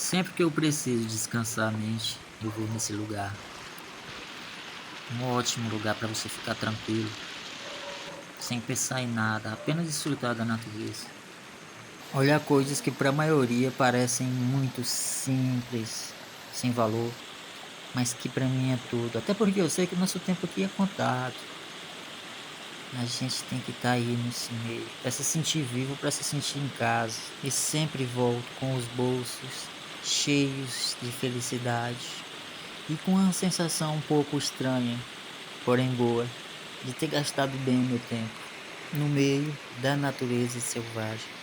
Sempre que eu preciso descansar a mente, eu vou nesse lugar. Um ótimo lugar para você ficar tranquilo, sem pensar em nada, apenas desfrutar da natureza. Olhar coisas que para a maioria parecem muito simples, sem valor, mas que para mim é tudo. Até porque eu sei que o nosso tempo aqui é contado. A gente tem que estar aí nesse meio, para se sentir vivo, para se sentir em casa. E sempre volto com os bolsos cheios de felicidade e com uma sensação um pouco estranha, porém boa, de ter gastado bem o meu tempo no meio da natureza selvagem.